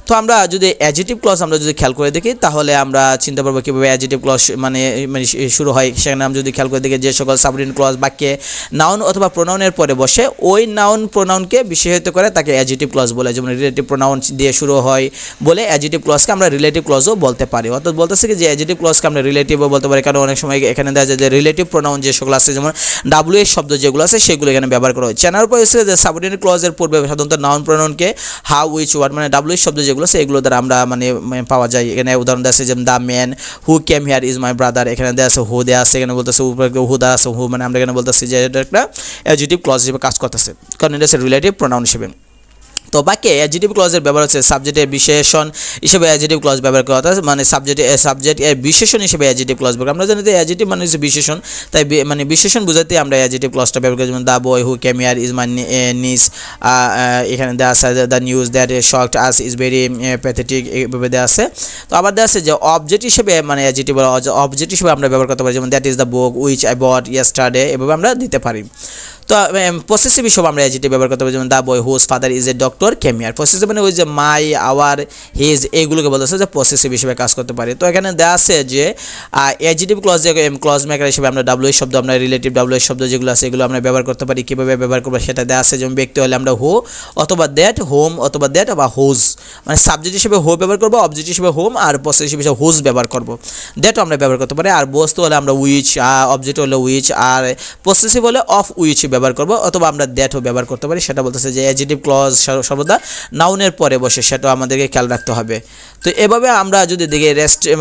তো আমরা যদি অ্যাডজেক্টিভ ক্লজ আমরা যদি খেয়াল করে দেখি তাহলে আমরা চিন্তা করব কীভাবে অ্যাডজেক্টিভ ক্লজ মানে শুরু হয়। সেখানে আমরা যদি খেয়াল করে দেখি যে সকল সাবঅর্ডিনেট ক্লজ বাক্যে নাউন অথবা প্রোনাউনের পরে বসে ওই নাউন প্রোনাউনকে বিশেষিত করে তাকে অ্যাডজেক্টিভ ক্লজ বলে। যেমন রিলেটিভ প্রোনাউন দিয়ে শুরু হয় বলে অ্যাডজেক্টিভ ক্লজকে আমরা রিলেটিভ ক্লজও বলতে পারি। অর্থাৎ বলতেছে কি যে অ্যাডজেক্টিভ ক্লজকে আমরা রিলেটিভও বলতে পারি, কারণ অনেক সময় এখানে দেখা যায় যে রিলেটিভ প্রোনাউন যে সকল আছে যেমন WH শব্দ যেগুলো আছে সেগুলো এখানে ব্যবহার করা হয়। চেনার পর হচ্ছে যে সাবঅর্ডিনেট ক্লজের পূর্বে সাধারণত নাউন প্রোনাউনকে হাউ, উইচ, হোয়াট মানে WH শব্দ যেগুলো আছে এগুলো দ্বারা আমরা মানে পাওয়া যায়। এখানে উদাহরণ দেওয়া আছে যেমন the man who came here is my brother, এখানে দেওয়া আছে হু দেওয়া আছে, এখানে বলতেছে হু দ্বারা আছে হু, মানে আমরা এখানে বলতেছি যে এটা একটা অ্যাডজেক্টিভ ক্লজ হিসেবে কাজ করতেছে, কারণ এটা হচ্ছে রিলেটিভ প্রোনাউন হিসেবে। তো বাক্যে অ্যাডজেক্টিভ ক্লজের ব্যবহার হচ্ছে সাবজেক্টের বিশেষণ হিসেবে অ্যাডজেক্টিভ ক্লজ ব্যবহার করা হয়, মানে সাবজেক্ট এর বিশেষণ হিসেবে অ্যাডজেক্টিভ ক্লজ ব্যবহার। আমরা জানি যে অ্যাডজেক্টিভ মানে হচ্ছে বিশেষণ, তাই মানে বিশেষণ বোঝাতে আমরা অ্যাডজেক্টিভ ক্লজটা ব্যবহার করি। যেমন the boy who came here is my নিস, এখানে দেওয়া আছে the news that shocked us is very pathetic, এইভাবে দেওয়া আছে। তো আবার দেওয়া আছে যে অবজেক্ট হিসেবে মানে অ্যাডজেক্টিভ অবজেক্ট হিসেবে আমরা ব্যবহার করতে পারি, যেমন that is the book which I bought yesterday, এভাবে আমরা দিতে পারি। তো পসেসিভ হিসেবে আমরা অ্যাডজেক্টিভ ব্যবহার করতে পারি, যেমন the boy whose father is a doctor came here. Possessive মানে ওই যে মাই, আওয়ার, হিজ এইগুলোকে বলতেছে যে পসেসিভ হিসেবে কাজ করতে পারি। তো এখানে দেওয়া আছে যে অ্যাডজেক্টিভ ক্লজ ক্লজ মেকার হিসেবে আমরা WH শব্দ, আমরা রিলেটিভ WH শব্দ যেগুলো আছে এগুলো আমরা ব্যবহার করতে পারি। কীভাবে ব্যবহার করবো সেটা দেওয়া আছে, যেমন ব্যক্তি হলে আমরা হু অথবা দ্যাট, হোম অথবা দ্যাট বা হুজ, মানে সাবজেক্ট হিসেবে হু ব্যবহার করবো, অবজেক্ট হিসেবে হোম, আর পসেসিভ হিসেবে হুজ ব্যবহার করবো, দ্যাটও আমরা ব্যবহার করতে পারি। আর বস্তু হলে আমরা উইচ, অবজেক্ট হলে উইচ, আর পসেসিভ হলে অফ উইচ ব্যবহার করবো, অথবা আমরা দ্যাটও ব্যবহার করতে পারি। সেটা বলতেছে যে অ্যাডজেক্টিভ ক্লজ সর্বদা নাউনের পরে বসে, সেটাও আমাদেরকে খেয়াল রাখতে হবে। তো এভাবে আমরা যদি দেখি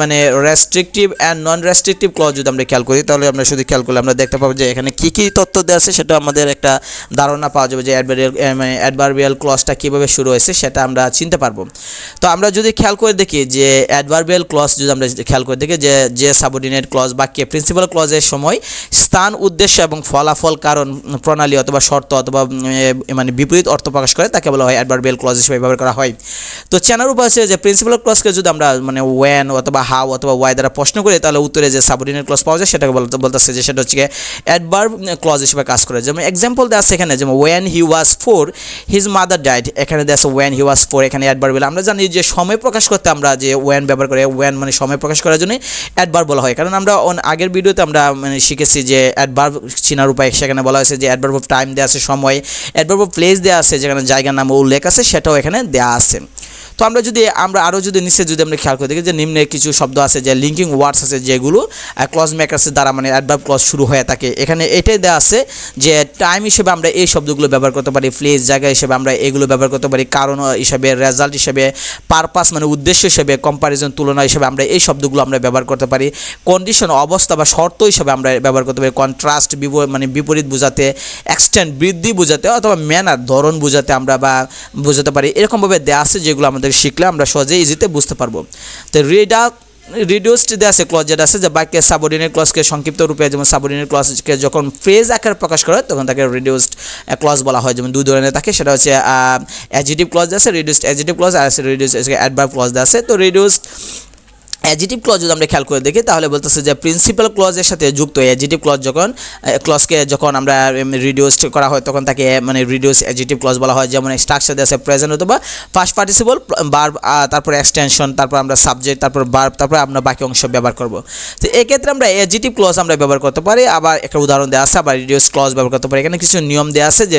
মানে restrictive and non restrictive clause যদি আমরা খেয়াল করি তাহলে আমরা শুধু খেয়াল করলে আমরা দেখতে পাবো যে এখানে কী কী তথ্য দেওয়া আছে সেটা আমাদের একটা ধারণা পাওয়া যাবে যে অ্যাডভার্বিয়াল ক্লজটা কীভাবে শুরু হয়েছে সেটা আমরা চিনতে পারবো। তো আমরা যদি খেয়াল করে দেখি যে অ্যাডভার্বিয়াল ক্লজ যদি আমরা খেয়াল করে দেখি যে সাবঅর্ডিনেট ক্লজ বাক্যে প্রিন্সিপাল ক্লজের সময় স্থান, উদ্দেশ্য এবং ফলাফল, কারণ, প্রণালী অথবা শর্ত অথবা মানে বিপরীত অর্থ প্রকাশ করে তাকে বলা হয় অ্যাডভার্বিয়াল ক্লজ হিসেবে ব্যবহার করা হয়। তো চেনার উপায় হচ্ছে যে প্রিন্সিপাল ক্লজকে যদি আমরা মানে ওয়েন অথবা হাউ অথবা ওয়াই দ্বারা প্রশ্ন করি তাহলে উত্তরে যে সাবঅর্ডিনেট ক্লজ পাওয়া যায় সেটাকে বলতেছে যে সেটা হচ্ছে অ্যাডভার্ব ক্লজ হিসেবে কাজ করে। যেমন এক্সাম্পল দেওয়া আছে এখানে, যেমন when he was 4 his mother died, এখানে দেওয়া আছে ওয়েন হি ওয়াজ 4, এখানে অ্যাডভার্বিয়াল। আমরা জানি যে সময় প্রকাশ করতে আমরা যে ওয়েন ব্যবহার করি, ওয়েন মানে সময় প্রকাশ করার জন্য অ্যাডভার্ব বলা হয়, কারণ আমরা আগের ভিডিওতে আমরা মানে শিখেছি যে অ্যাডভার্ব চেনার উপায়। সেখানে বলা হয়েছে যে অ্যাডভার্ব অফ টাইম দেওয়া আছে সময়, অ্যাডভার্ব অফ প্লেস দেওয়া আছে যেখানে জায়গার নাম উল্লেখ আছে সেটাও এখানে দেওয়া আছে। তো আমরা আরও যদি নিচে যদি আমরা খেয়াল করে দেখি যে নিম্নে কিছু শব্দ আছে যে লিঙ্কিং ওয়ার্ডস আছে যেগুলো ক্লজ মেকার্সের দ্বারা মানে অ্যাডভার্ব ক্লজ শুরু হয়ে থাকে। এখানে এটাই দেওয়া আছে যে টাইম হিসেবে আমরা এই শব্দগুলো ব্যবহার করতে পারি, প্লেস জায়গা হিসেবে আমরা এগুলো ব্যবহার করতে পারি, কারণ হিসেবে, রেজাল্ট হিসেবে, পারপাস মানে উদ্দেশ্য হিসেবে, কম্পারিজন তুলনা হিসেবে আমরা এই শব্দগুলো আমরা ব্যবহার করতে পারি, কন্ডিশন অবস্থা বা শর্ত হিসেবে আমরা ব্যবহার করতে পারি, কন্ট্রাস্ট মানে বিপরীত বোঝাতে, এক্সটেন্ড বৃদ্ধি বোঝাতে, অথবা ম্যানার ধরন বোঝাতে আমরা বা বোঝাতে পারি। এরকমভাবে দেওয়া আছে যেগুলো আমাদের শিখলে আমরা সহজে ইজিতে বুঝতে পারবো। তো রিডিউসড দেওয়া আছে ক্লজ যেটা আছে যে বাক্যের সাবঅর্ডিনেট ক্লজকে সংক্ষিপ্ত রূপে, যেমন সাবঅর্ডিনেট ক্লজকে যখন ফ্রেজ আকারে প্রকাশ করে তখন তাকে রিডিউসড ক্লজ বলা হয়। যেমন দুই ধরনের থাকে, সেটা হচ্ছে অ্যাডজেক্টিভ ক্লজ আছে, রিডিউসড অ্যাডজেক্টিভ ক্লজ, আর আছে রিডিউসড অ্যাডভার্ব ক্লজ আছে। তো রিডিউসড অ্যাডজেক্টিভ ক্লজ যদি আমরা খেয়াল করে দেখি তাহলে বলতেছে যে প্রিন্সিপাল ক্লজের সাথে যুক্ত অ্যাডজেক্টিভ ক্লজ যখন আমরা রিডিউসড করা হয় তখন তাকে মানে রিডিউস অ্যাডজেক্টিভ ক্লজ বলা হয়। যেমন স্ট্রাকচার দেওয়া আছে প্রেজেন্ট অথবা পাস্ট পার্টিসিপল, ভার্ব, তারপর এক্সটেনশন, তারপর আমরা সাবজেক্ট, তারপর ভার্ব, তারপর আমরা বাকি অংশ ব্যবহার করব। তো এক্ষেত্রে আমরা অ্যাডজেক্টিভ ক্লজ আমরা ব্যবহার করতে পারি। আবার একটা উদাহরণ দেওয়া আছে, আবার রিডিউস ক্লজ ব্যবহার করতে পারি। এখানে কিছু নিয়ম দেওয়া আছে যে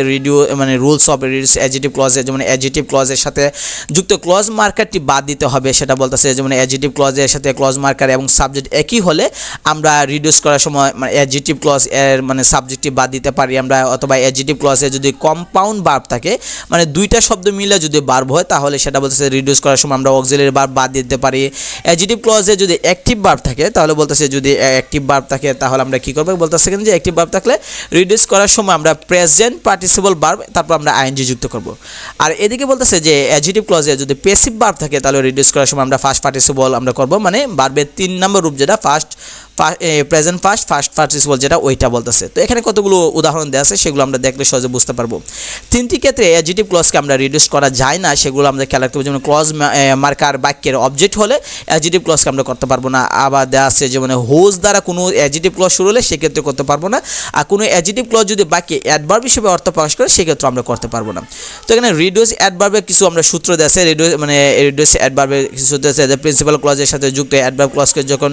মানে রুলস অফ রিডিউস অ্যাডজেক্টিভ ক্লজে, যেমন অ্যাডজেক্টিভ ক্লজের সাথে যুক্ত ক্লজ মার্কারটি বাদ দিতে হবে সেটা বলতেছে। যেমন অ্যাডজেক্টিভ ক্লজের সাথে ক্লজ মার্কার এবং সাবজেক্ট একই হলে আমরা রিডিউস করার সময় মানে অ্যাডজেক্টিভ ক্লজ এর মানে সাবজেক্টটি বাদ দিতে পারি আমরা, অথবা অ্যাডজেক্টিভ ক্লজে যদি কম্পাউন্ড ভার্ব থাকে মানে দুইটা শব্দ মিলে যদি ভার্ব হয় তাহলে সেটা বলতেছে রিডিউস করার সময় আমরা অক্সিলারি ভার্ব বাদ দিতে পারি। অ্যাডজেক্টিভ ক্লজে যদি অ্যাক্টিভ ভার্ব থাকে তাহলে বলতেছে যদি অ্যাক্টিভ ভার্ব থাকে তাহলে আমরা কি করব, বলতেছে যে অ্যাক্টিভ ভার্ব থাকলে রিডিউস করার সময় আমরা প্রেজেন্ট পার্টিসিপল ভার্ব তারপর আমরা আইএনজি যুক্ত করব। আর এদিকে বলতেছে যে অ্যাডজেক্টিভ ক্লজে যদি প্যাসিভ ভার্ব থাকে তাহলে রিডিউস করার সময় আমরা ফার্স্ট পার্টিসিপল আমরা করব, মানে ভার্বের 3 নম্বর রূপ যেটা ফার্স্ট প্রেজেন্ট ফার্স্ট পার্টিসিপল যেটা ওইটা বলতেছে। তো এখানে কতগুলো উদাহরণ দেওয়া আছে সেগুলো আমরা দেখলে সহজে বুঝতে পারবো। তিনটি ক্ষেত্রে অ্যাডজেক্টিভ ক্লজকে আমরা রিডিউস করা যায় না, সেগুলো আমরা খেয়াল রাখতে হবে। যেমন ক্লজ মার্কার বাক্যের অবজেক্ট হলে অ্যাডজেক্টিভ ক্লজকে আমরা করতে পারবো না। আবার দেওয়া আছে যেমন হোজ দ্বারা কোনো অ্যাডজেক্টিভ ক্লজ শুরু হলে সেক্ষেত্রে করতে পারবো না। আর কোনো অ্যাডজেক্টিভ ক্লজ যদি বাক্যে অ্যাডভার্ব হিসেবে অর্থ প্রকাশ করে সেক্ষেত্রে আমরা করতে পারবো না। তো এখানে রিডিউস অ্যাডভার্বের কিছু আমরা সূত্র দেওয়া আছে। রিডিউস অ্যাডভার্বের কিছু সূত্র আছে যে প্রিন্সিপাল ক্লজের সাথে যুক্ত অ্যাডভার্ব ক্লজকে যখন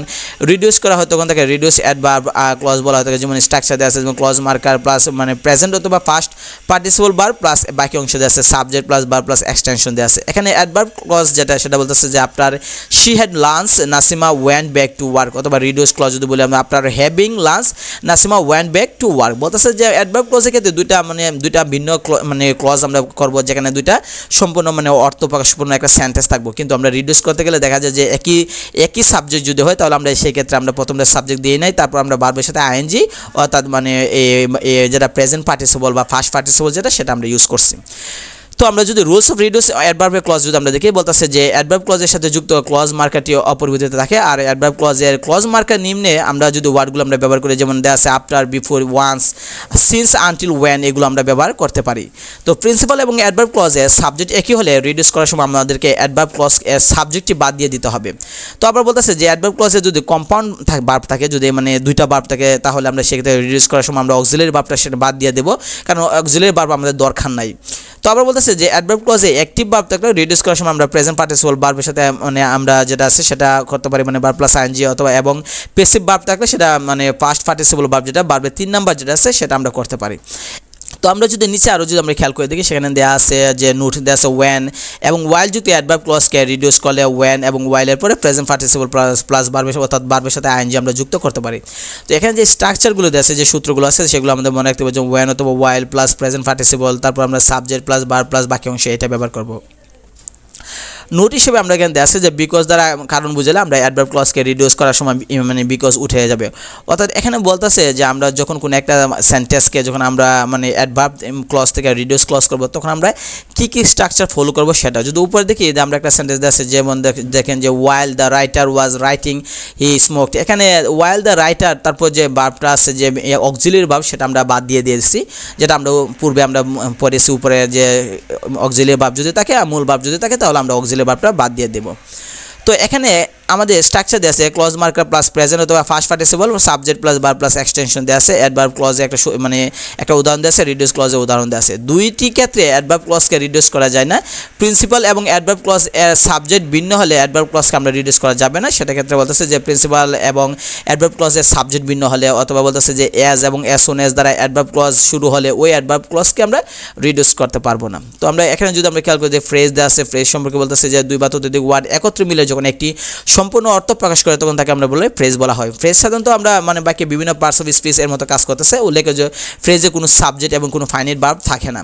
রিডিউস করা হয় তখন তাকে রিডিউস অ্যাডভার্ব ক্লজ বলা হয় থাকে। যেমন স্ট্রাকচার দেওয়া আছে যেমন ক্লজ মার্কার প্লাস প্রেজেন্ট অথবা ফার্স্ট পার্টিসিপল ভার্ব প্লাস বাকি অংশ দেওয়া আছে subject plus verb plus extension দেওয়া আছে। এখানে অ্যাডভার্ব ক্লজ যেটা সেটা বলতেছে যে আপনার she had lunch Nasima went back to work, অথবা রিডিউস ক্লজ যদি বলি আমরা আপনার having lunch Nasima went back to work. বলতেছে যে অ্যাডভার্ব ক্লজের ক্ষেত্রে দুইটা ভিন্ন ক্লজ আমরা করবো, যেখানে দুইটা সম্পূর্ণ অর্থ প্রকাশপূর্ণ একটা সেন্টেন্স থাকবো। কিন্তু আমরা রিডিউস করতে গেলে দেখা যায় যে একই সাবজেক্ট যদি হয় তাহলে আমরা সেই ক্ষেত্রে আমরা প্রথমটা সাবজেক্ট দিয়ে নেই, তারপর আমরা ভার্বের সাথে আইএনজি অর্থাৎ যেটা প্রেজেন্ট পার্টিসিপল বা ফার্স্ট পার্টিসিপল সেটা আমরা ইউজ করছি। তো আমরা যদি রুলস অফ রিডিউস অ্যাডভার্বের ক্লজ যদি আমরা দেখি, বলতেছে যে অ্যাডভার্ব ক্লজের সাথে যুক্ত ক্লজ মার্কারটি অপরিবর্তিত থাকে। আর অ্যাডভার্ব ক্লজের ক্লজ মার্কার নিম্নে আমরা যদি ওয়ার্ডগুলো আমরা ব্যবহার করি, যেমন দেওয়া আছে after, before, once, since, until, when, এগুলো আমরা ব্যবহার করতে পারি। তো প্রিন্সিপাল এবং অ্যাডভার্ব ক্লজের সাবজেক্ট একই হলে রিডিউস করার সময় আমাদেরকে অ্যাডভার্ব ক্লজ এর সাবজেক্টটি বাদ দিয়ে দিতে হবে। তো আবার বলতেছে যে অ্যাডভার্ব ক্লজে যদি কম্পাউন্ড ভার্ব থাকে, যদি দুইটা ভার্ব থাকে, তাহলে আমরা সেক্ষেত্রে রিডিউস করার সময় আমরা অক্সিলারি ভার্বটা সেটা বাদ দিয়ে দেবো, কারণ অক্সিলারি ভার্ব আমাদের দরকার নাই। তো আবার বলতেছে যে অ্যাডভার্ব ক্লজে অ্যাক্টিভ ভার্ব থাকলে রিডিউস করার সময় আমরা প্রেজেন্ট পার্টিসিপল ভার্বের সাথে আমরা যেটা আছে সেটা করতে পারি, ভার্ব প্লাস আইএনজি, অথবা এবং প্যাসিভ ভার্ব থাকলে সেটা ফার্স্ট পার্টিসিপল ভার্ব যেটা ভার্বের 3 নাম্বার যেটা আছে সেটা আমরা করতে পারি। তো আমরা যদি নিচে আরও যদি আমরা খেয়াল করে দেখি, সেখানে দেওয়া আছে যে নোট দেওয়া আছে ওয়েন এবং ওয়াইল যদি অ্যাডভার্ব ক্লজকে রিডিউস করলে ওয়েন এবং ওয়াইলের পরে প্রেজেন্ট পার্টিসিপল প্লাস ভার্বের অর্থাৎ ভার্বের সাথে আইএনজি আমরা যুক্ত করতে পারি। তো এখানে যে স্ট্রাকচারগুলো দেওয়া আছে, যে সূত্রগুলো আছে সেগুলো আমাদের মনে রাখতে হবে, যে ওয়েন অথবা ওয়াইল প্লাস প্রেজেন্ট পার্টিসিপল, তারপর আমরা সাবজেক্ট প্লাস ভার্ব প্লাস বাকি অংশ এটা ব্যবহার করব। নোট হিসেবে আমরা এখানে দেখা আছে যে বিকজ দ্বারা কারণ বুঝালে আমরা অ্যাডভার্ব ক্লজকে রিডিউস করার সময় বিকজ উঠে যাবে। অর্থাৎ এখানে বলতেছে যে আমরা যখন কোনো একটা সেন্টেন্সকে যখন আমরা অ্যাডভার্ব ক্লজ থেকে রিডিউস ক্লজ করব, তখন আমরা কী স্ট্রাকচার ফলো করব সেটা। যদি উপরে দেখি যে আমরা একটা সেন্টেন্স দেওয়া আছে, যেমন দেখেন যে while the writer was writing he smoked, এখানে ওয়াইল দ্য রাইটার তারপর যে ভার্বটা আছে যে অক্সিলারি ভার্ব সেটা আমরা বাদ দিয়ে দিয়েছি, যেটা আমরা পূর্বে আমরা পড়েছি উপরে যে অক্সিলারি ভার্ব যদি থাকে আর মূল ভার্ব যদি থাকে তাহলে আমরা অক্সিলারি ভার্বটা বাদ দিয়ে দেব। তো এখানে আমাদের স্ট্রাকচার দেওয়া আছে ক্লজ মার্কার প্লাস প্রেজেন্ট অথবা first participle, subject plus verb plus extension দেওয়া আছে। অ্যাডভার্ব ক্লজে একটা উদাহরণ দেওয়া আছে, রিডিউস ক্লজের উদাহরণ দেওয়া আছে। দুইটি ক্ষেত্রে অ্যাডভার্ব ক্লজকে রিডিউস করা যায় না। প্রিন্সিপাল এবং অ্যাডভার্ব ক্লজ এর সাবজেক্ট ভিন্ন হলে অ্যাডভার্ব ক্লজকে আমরা রিডিউস করা যাবে না। সেটা ক্ষেত্রে বলতেছে যে প্রিন্সিপাল এবং অ্যাডভার্ব ক্লজের সাবজেক্ট ভিন্ন হলে, অথবা বলতেছে যে এজ এবং এস ওন এস দ্বারা অ্যাডভার্ব ক্লজ শুরু হলে ওই অ্যাডভার্ব ক্লজকে আমরা রিডিউস করতে পারবো না। তো আমরা এখানে যদি আমরা খেয়াল করি যে ফ্রেজ দেওয়া আছে, ফ্রেজ সম্পর্কে বলতেছে যে দুই বা ততোধিক ওয়ার্ড একত্রে মিলে যখন একটি সম্পূর্ণ অর্থ প্রকাশ করে তখন তাকে আমরা বলে ফ্রেজ বলা হয়। ফ্রেজ সাধারণত আমরা বাকি বিভিন্ন পার্টস অফ স্পিচ এর মতো কাজ করতেছে, উল্লেখ যে ফ্রেজে কোনো সাবজেক্ট এবং কোনো ফাইনাইট ভার্ব থাকে না।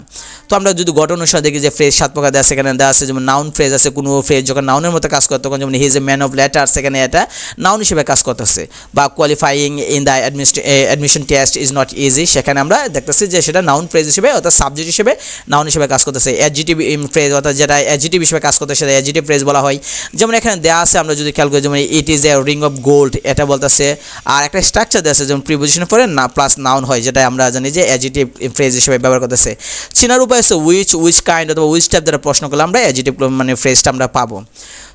তো আমরা যদি গঠন অনুসারে দেখি যে ফ্রেজ 7 প্রকার দেওয়া আছে, সেখানে দেওয়া আছে যেমন নাউন ফ্রেজ আছে, কোনো ফ্রেজ যখন নাউনের মতো কাজ করে তখন যেমন he is a man of letter, সেখানে এটা নাউন হিসেবে কাজ করতেছে। বা qualifying in the admission test is not easy, সেখানে আমরা দেখতেছি যে সেটা নাউন ফ্রেজ হিসেবে অর্থাৎ সাবজেক্ট হিসেবে নাউন হিসেবে কাজ করতেছে। অ্যাডজেক্টিভ ফ্রেজ অর্থাৎ যেটা অ্যাডজেক্টিভ হিসেবে কাজ করতেছে সেটা অ্যাডজেক্টিভ ফ্রেজ বলা হয়। যেমন এখানে দেওয়া আছে আমরা যদি খেয়াল করি, যেমন it is a ring of gold, এটা বলতেছে। আর একটা স্ট্রাকচার দেওয়া আছে যেমন প্রিপোজিশনের পরে না প্লাস নাউন হয়, যেটা আমরা জানি যে অ্যাডজেক্টিভ ফ্রেজ হিসেবে ব্যবহার করতেছে। চিনার উপায় আছে উইচ কাইন্ড অথবা উইচ টাইপ দ্বারা প্রশ্ন করলে আমরা অ্যাডজেক্টিভ ফ্রেজটা আমরা পাবো।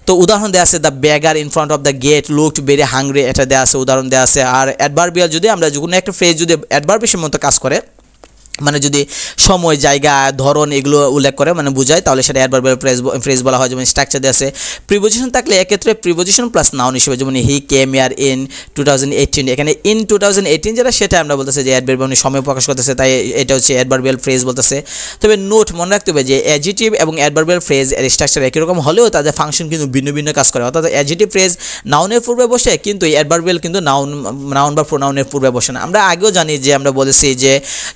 তো উদাহরণ দেওয়া আছে the beggar in front of the gate looked very hungry, এটা দেওয়া আছে, উদাহরণ দেওয়া আছে। আর অ্যাডভার্বিয়াল যদি আমরা কোনো একটা ফ্রেজ যদি অ্যাডভার্বের মতো কাজ করে, যদি সময়, জায়গা, ধরন এগুলো উল্লেখ করে বোঝায়, তাহলে সেটা অ্যাডভার্বিয়াল ফ্রেজ বলা হয়। যেমন স্ট্রাকচার দেওয়া আছে প্রিপোজিশন থাকলে এক্ষেত্রে প্রিপোজিশন প্লাস নাউন হিসেবে, যেমন হি কেম ইয়ার ইন 2018, এখানে ইন 2018 যেটা সেটা আমরা বলতেছে যে অ্যাডভার্ব সময় প্রকাশ করতেছে, তাই এটা হচ্ছে অ্যাডভার্বিয়াল ফ্রেজ বলতেছে। তবে নোট মনে রাখতে হবে যে অ্যাডজেক্টিভ এবং অ্যাডভার্বিয়াল ফ্রেজ এর স্ট্রাকচার একই রকম হলেও তাদের ফাংশন কিন্তু ভিন্ন ভিন্ন কাজ করে। অর্থাৎ অ্যাডজেক্টিভ ফ্রেজ নাউনের পূর্বে বসে, কিন্তু অ্যাডভার্বিয়াল কিন্তু নাউন বা প্রোনাউনের পূর্বে বসে না। আমরা আগেও জানি যে আমরা বলেছি যে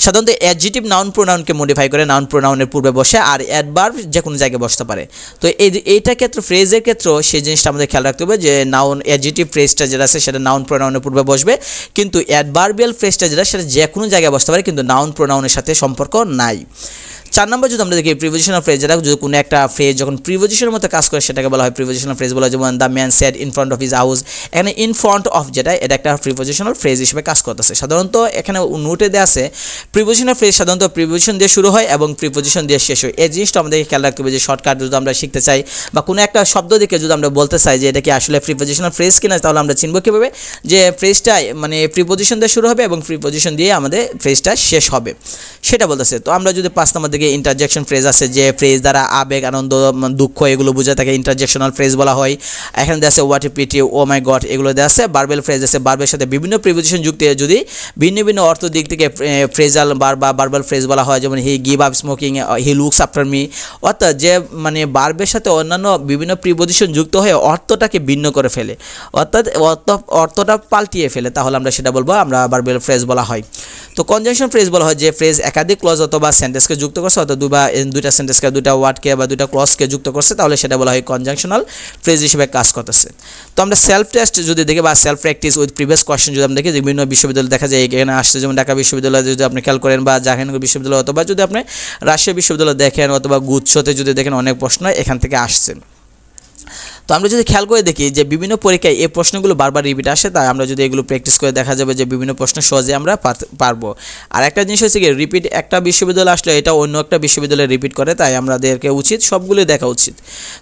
সাধারণত অ্যাডজেক্টিভ নাউন প্রোনাউনকে মডিফাই করে নাউন প্রোনাউনের পূর্বে বসে, আর অ্যাডভার্ব যে কোনো জায়গায় বসতে পারে। তো এইটা ক্ষেত্রে ফ্রেজের ক্ষেত্রেও সেই জিনিসটা আমাদের খেয়াল রাখতে হবে যে নাউন অ্যাডজেক্টিভ ফ্রেজটা যেটা আছে সেটা নাউন প্রোনাউনের পূর্বে বসবে, কিন্তু অ্যাডভার্বিয়াল ফ্রেজটা যেটা সেটা যে কোনো জায়গায় বসতে পারে, কিন্তু নাউন প্রোনাউনের সাথে সম্পর্ক নাই। 4 নম্বর যদি আমরা দেখি প্রিপোজিশনাল ফ্রেজ, যেটা যদি কোনো একটা ফ্রেজ যখন প্রিপোজিশনের মতো কাজ করে সেটাকে বলা হয় প্রিপোজিশনাল ফ্রেজ বলা হয়। যেমন the man said in front of his house, এখানে ইন ফ্রন্ট অফ যেটা এটা একটা প্রিপোজিশনাল ফ্রেজ হিসেবে কাজ করতেছে। সাধারণত এখানে নোটে দেওয়া আছে প্রিপোজিশনাল ফ্রেজ সাধারণত প্রিপোজিশন দিয়ে শুরু হয় এবং প্রিপোজিশন দিয়ে শেষ হয়। এই জিনিসটা আমাদেরকে খেয়াল রাখতে হবে যে শর্টকাট যদি আমরা শিখতে চাই বা কোনো একটা শব্দ দেখে যদি আমরা বলতে চাই যে এটা কি আসলে প্রিপোজিশনাল ফ্রেজ কিনা, তাহলে আমরা চিনব কীভাবে যে ফ্রেজটা মানে প্রিপোজিশন দিয়ে শুরু হবে এবং প্রিপোজিশন দিয়ে আমাদের ফ্রেজটা শেষ হবে সেটা বলতেছে। তো আমরা যদি 5 নম্বর দিকে ইন্টারজেকশন ফ্রেজ আছে, যে ফ্রেজ দ্বারা আবেগ, আনন্দ, দুঃখ এগুলো বোঝায় তাকে ইন্টারজেকশনাল ফ্রেজ বলা হয়। এখানে দেওয়া আছে what a pity, oh my god, এগুলো দেওয়া আছে। ভার্বাল ফ্রেজ আছে, ভার্বের সাথে বিভিন্ন প্রিপোজিশন যুক্ত যদি ভিন্ন ভিন্ন অর্থ দিক থেকে ফ্রেজাল বার বা ভার্বাল ফ্রেজ বলা হয়। যেমন হি give up smoking, he looks after me, অর্থাৎ যে মানে ভার্বের সাথে অন্যান্য বিভিন্ন প্রিপোজিশন যুক্ত হয়ে অর্থটাকে ভিন্ন করে ফেলে, অর্থাৎ অর্থটা পাল্টিয়ে ফেলে, তাহলে আমরা সেটা বলবো আমরা ভার্বাল ফ্রেজ বলা হয়। তো কনজাংশন ফ্রেজ বলা হয় যে ফ্রেজ একাধিক ক্লজ অথবা সেন্টেন্সকে যুক্ত করছে, অর্থাৎ দুইটা সেন্টেন্সকে, দুইটা ওয়ার্ডকে বা দুইটা ক্লজকে যুক্ত করছে, তাহলে সেটা বলা হয় কনজাংশনাল ফ্রেজ হিসেবে কাজ করতেছে। তো আমরা সেলফ টেস্ট যদি দেখি বা self practice with previous question যদি আমরা দেখি, যে বিভিন্ন বিশ্ববিদ্যালয় দেখা যায় এখানে আসছে, যেমন ঢাকা বিশ্ববিদ্যালয় যদি আপনি খেয়াল করেন বা জাহাঙ্গীরনগর বিশ্ববিদ্যালয় অথবা যদি আপনি রাজশাহী বিশ্ববিদ্যালয় দেখেন অথবা গুচ্ছতে যদি দেখেন, অনেক প্রশ্ন এখান থেকে আসছে। তো আমরা যদি খেয়াল করে দেখি যে বিভিন্ন পরীক্ষায় এই প্রশ্নগুলো বারবার রিপিট আসে, তাই আমরা যদি এগুলো প্র্যাকটিস করে দেখা যাবে যে বিভিন্ন প্রশ্ন সহজে আমরা পারবো। আর একটা জিনিস হচ্ছে কি, রিপিট একটা বিশ্ববিদ্যালয় আসলে এটা অন্য একটা বিশ্ববিদ্যালয়ে রিপিট করে, তাই আমাদেরকে উচিত সবগুলো দেখা উচিত।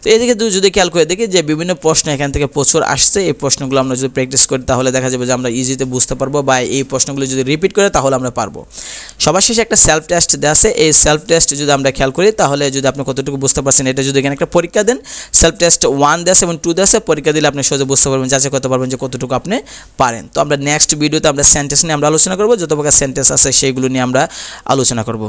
তো এদিকে যদি খেয়াল করে দেখি যে বিভিন্ন প্রশ্ন এখান থেকে প্রচুর আসছে, এই প্রশ্নগুলো আমরা যদি প্র্যাকটিস করি তাহলে দেখা যাবে যে আমরা ইজিতে বুঝতে পারবো, বা এই প্রশ্নগুলো যদি রিপিট করে তাহলে আমরা পারবো। সবার শেষে একটা সেলফ টেস্ট দেওয়া আছে, এই সেলফ টেস্ট যদি আমরা খেয়াল করি তাহলে যদি আপনি কতটুকু বুঝতে পারছেন, এটা যদি এখানে একটা পরীক্ষা দেন, সেলফ টেস্ট 1 দেওয়া এবং 2 দেওয়া, পরীক্ষা দিলে আপনি সহজে বুঝতে পারবেন, যাচাই করতে পারবেন যে কতটুকু আপনি পারেন। তো আমরা নেক্সট ভিডিওতে আমরা সেন্টেন্স নিয়ে আমরা আলোচনা করব, যত প্রকার সেন্টেন্স আছে সেইগুলো নিয়ে আমরা আলোচনা করব।